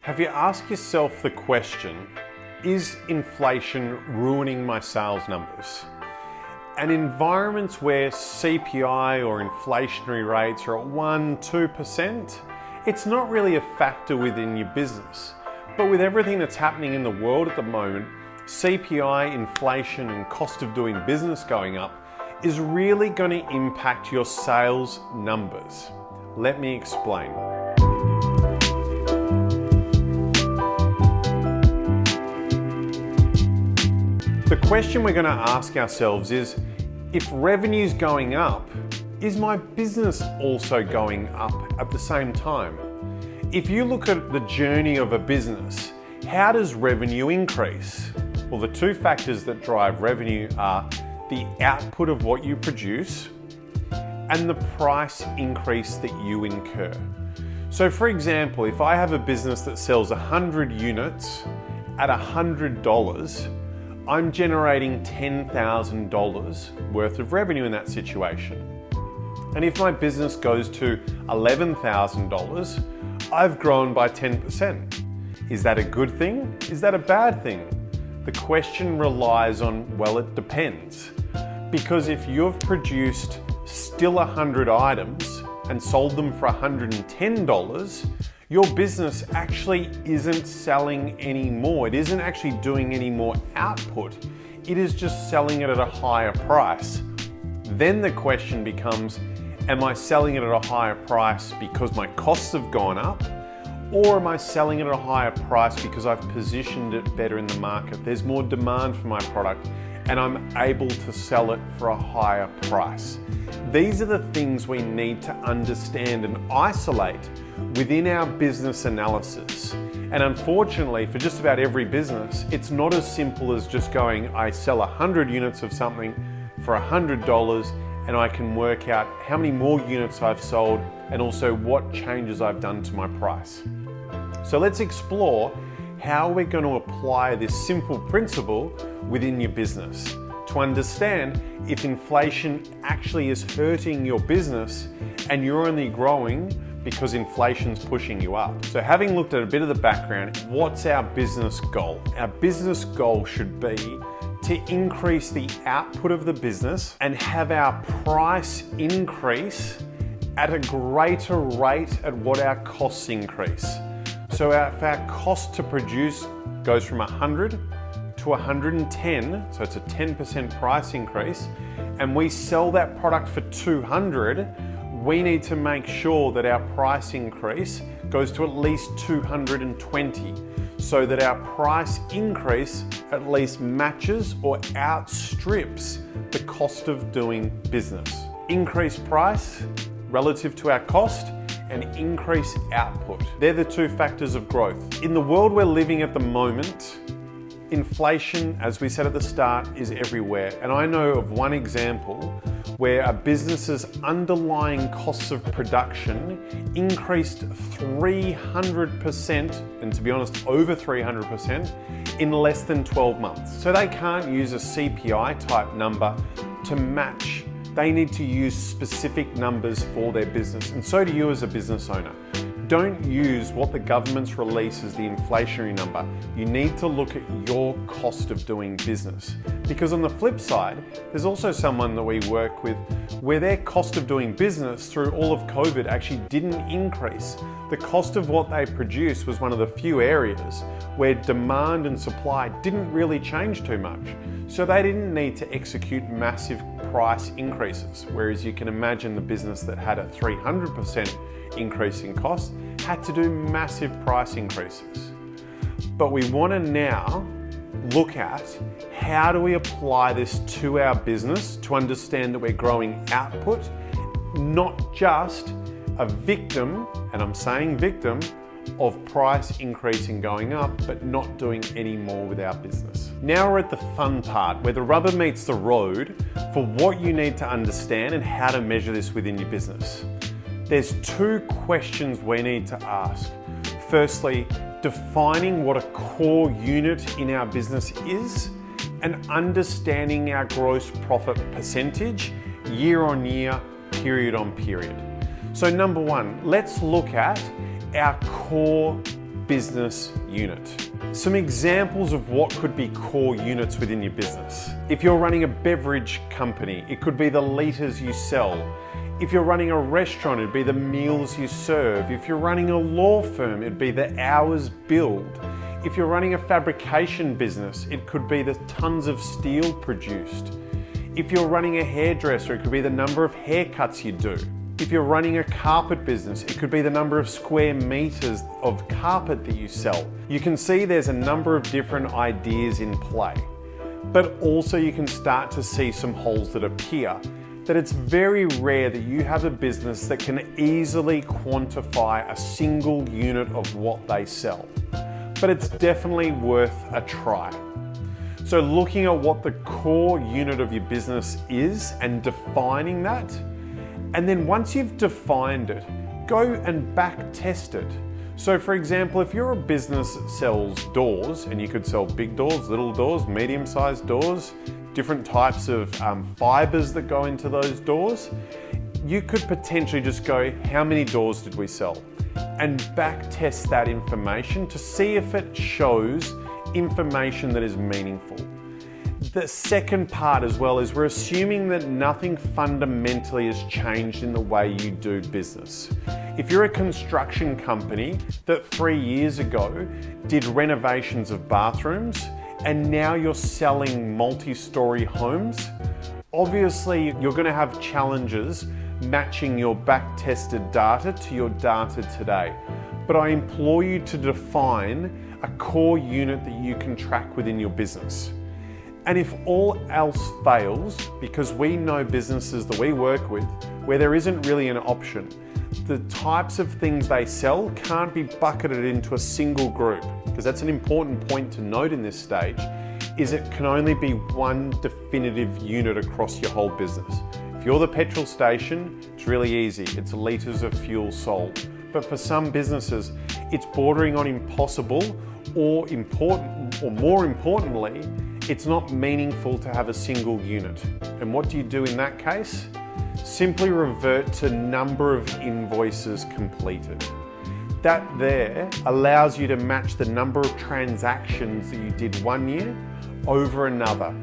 Have you asked yourself the question, is inflation ruining my sales numbers? And environments where CPI or inflationary rates are at 1-2%, it's not really a factor within your business. But with everything that's happening in the world at the moment, CPI, inflation, and cost of doing business going up is really going to impact your sales numbers. Let me explain. The question we're going to ask ourselves is, if revenue's going up, is my business also going up at the same time? If you look at the journey of a business, how does revenue increase? Well, the two factors that drive revenue are the output of what you produce and the price increase that you incur. So for example, if I have a business that sells 100 units at $100, I'm generating $10,000 worth of revenue in that situation. And if my business goes to $11,000, I've grown by 10%. Is that a good thing? Is that a bad thing? The question relies on, well, it depends. Because if you've produced still 100 items and sold them for $110, your business actually isn't selling any more. It isn't actually doing any more output. It is just selling it at a higher price. Then the question becomes, am I selling it at a higher price because my costs have gone up? Or am I selling it at a higher price because I've positioned it better in the market? There's more demand for my product and I'm able to sell it for a higher price. These are the things we need to understand and isolate within our business analysis. And unfortunately, for just about every business, it's not as simple as just going, I sell 100 units of something for $100 and I can work out how many more units I've sold and also what changes I've done to my price. So let's explore how we're going to apply this simple principle within your business to understand if inflation actually is hurting your business and you're only growing because inflation's pushing you up. So having looked at a bit of the background, what's our business goal? Our business goal should be to increase the output of the business and have our price increase at a greater rate at what our costs increase. So if our cost to produce goes from 100 to 110, so it's a 10% price increase, and we sell that product for 200, we need to make sure that our price increase goes to at least 220, so that our price increase at least matches or outstrips the cost of doing business. Increase price relative to our cost and increase output. They're the two factors of growth. In the world we're living at the moment, inflation, as we said at the start, is everywhere. And I know of one example where a business's underlying costs of production increased 300%, and to be honest, over 300% in less than 12 months. So they can't use a CPI type number to match. They need to use specific numbers for their business. And so do you as a business owner. Don't use what the government's release as the inflationary number. You need to look at your cost of doing business. Because on the flip side, there's also someone that we work with where their cost of doing business through all of COVID actually didn't increase. The cost of what they produce was one of the few areas where demand and supply didn't really change too much. So they didn't need to execute massive price increases. Whereas you can imagine the business that had a 300% increase in cost had to do massive price increases. But we want to now look at how do we apply this to our business to understand that we're growing output, not just a victim, and I'm saying victim, of price increasing going up, but not doing any more with our business. Now we're at the fun part where the rubber meets the road for what you need to understand and how to measure this within your business. There's two questions we need to ask. Firstly, defining what a core unit in our business is and understanding our gross profit percentage year on year, period on period. So number one, let's look at our core business unit. Some examples of what could be core units within your business. If you're running a beverage company, it could be the litres you sell. If you're running a restaurant, it'd be the meals you serve. If you're running a law firm, it'd be the hours billed. If you're running a fabrication business, it could be the tons of steel produced. If you're running a hairdresser, it could be the number of haircuts you do. If you're running a carpet business, it could be the number of square meters of carpet that you sell. You can see there's a number of different ideas in play, but also you can start to see some holes that appear. That it's very rare that you have a business that can easily quantify a single unit of what they sell, but it's definitely worth a try. So looking at what the core unit of your business is and defining that, and then once you've defined it, go and back test it. So for example, if you're a business that sells doors, and you could sell big doors, little doors, medium-sized doors, different types of fibers that go into those doors, you could potentially just go, how many doors did we sell? And back test that information to see if it shows information that is meaningful. The second part as well is we're assuming that nothing fundamentally has changed in the way you do business. If you're a construction company that 3 years ago did renovations of bathrooms and now you're selling multi-story homes, obviously you're going to have challenges matching your back-tested data to your data today. But I implore you to define a core unit that you can track within your business. And if all else fails, because we know businesses that we work with where there isn't really an option, the types of things they sell can't be bucketed into a single group, because that's an important point to note in this stage, is it can only be one definitive unit across your whole business. If you're the petrol station, it's really easy. It's litres of fuel sold. But for some businesses, it's bordering on impossible or more importantly, it's not meaningful to have a single unit. And what do you do in that case? Simply revert to number of invoices completed. That there allows you to match the number of transactions that you did 1 year over another.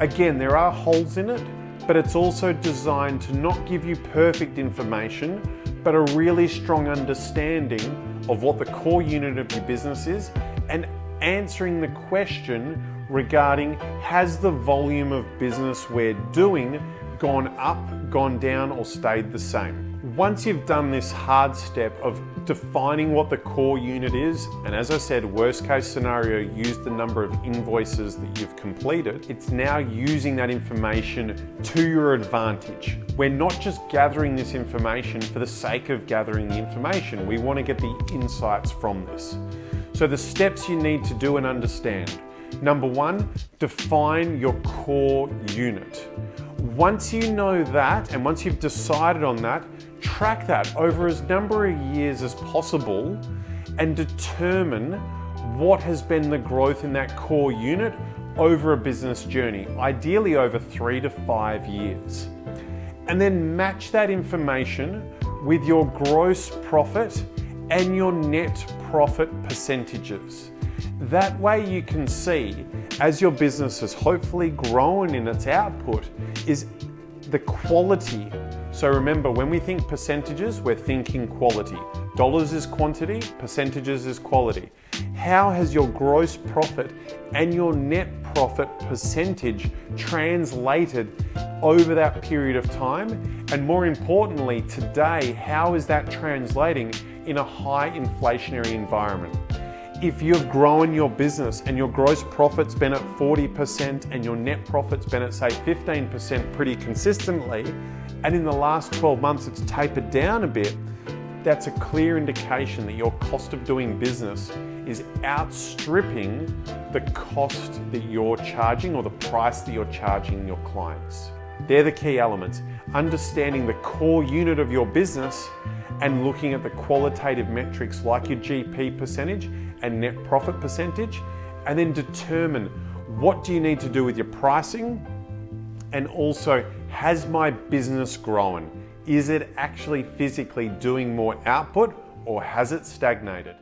Again, there are holes in it, but it's also designed to not give you perfect information, but a really strong understanding of what the core unit of your business is and answering the question regarding, has the volume of business we're doing gone up, gone down, or stayed the same? Once you've done this hard step of defining what the core unit is, and as I said, worst case scenario, use the number of invoices that you've completed, it's now using that information to your advantage. We're not just gathering this information for the sake of gathering the information. We want to get the insights from this. So the steps you need to do and understand. Number one, define your core unit. Once you know that, and once you've decided on that, track that over as number of years as possible and determine what has been the growth in that core unit over a business journey, ideally over 3 to 5 years. And then match that information with your gross profit and your net profit percentages. That way you can see, as your business has hopefully grown in its output, is the quality. So remember, when we think percentages, we're thinking quality. Dollars is quantity, percentages is quality. How has your gross profit and your net profit percentage translated over that period of time? And more importantly, today, how is that translating in a high inflationary environment? If you've grown your business and your gross profit's been at 40% and your net profit's been at say 15% pretty consistently, and in the last 12 months it's tapered down a bit, that's a clear indication that your cost of doing business is outstripping the cost that you're charging or the price that you're charging your clients. They're the key elements. Understanding the core unit of your business and looking at the qualitative metrics like your GP percentage and net profit percentage, and then determine what do you need to do with your pricing, and also, has my business grown? Is it actually physically doing more output, or has it stagnated?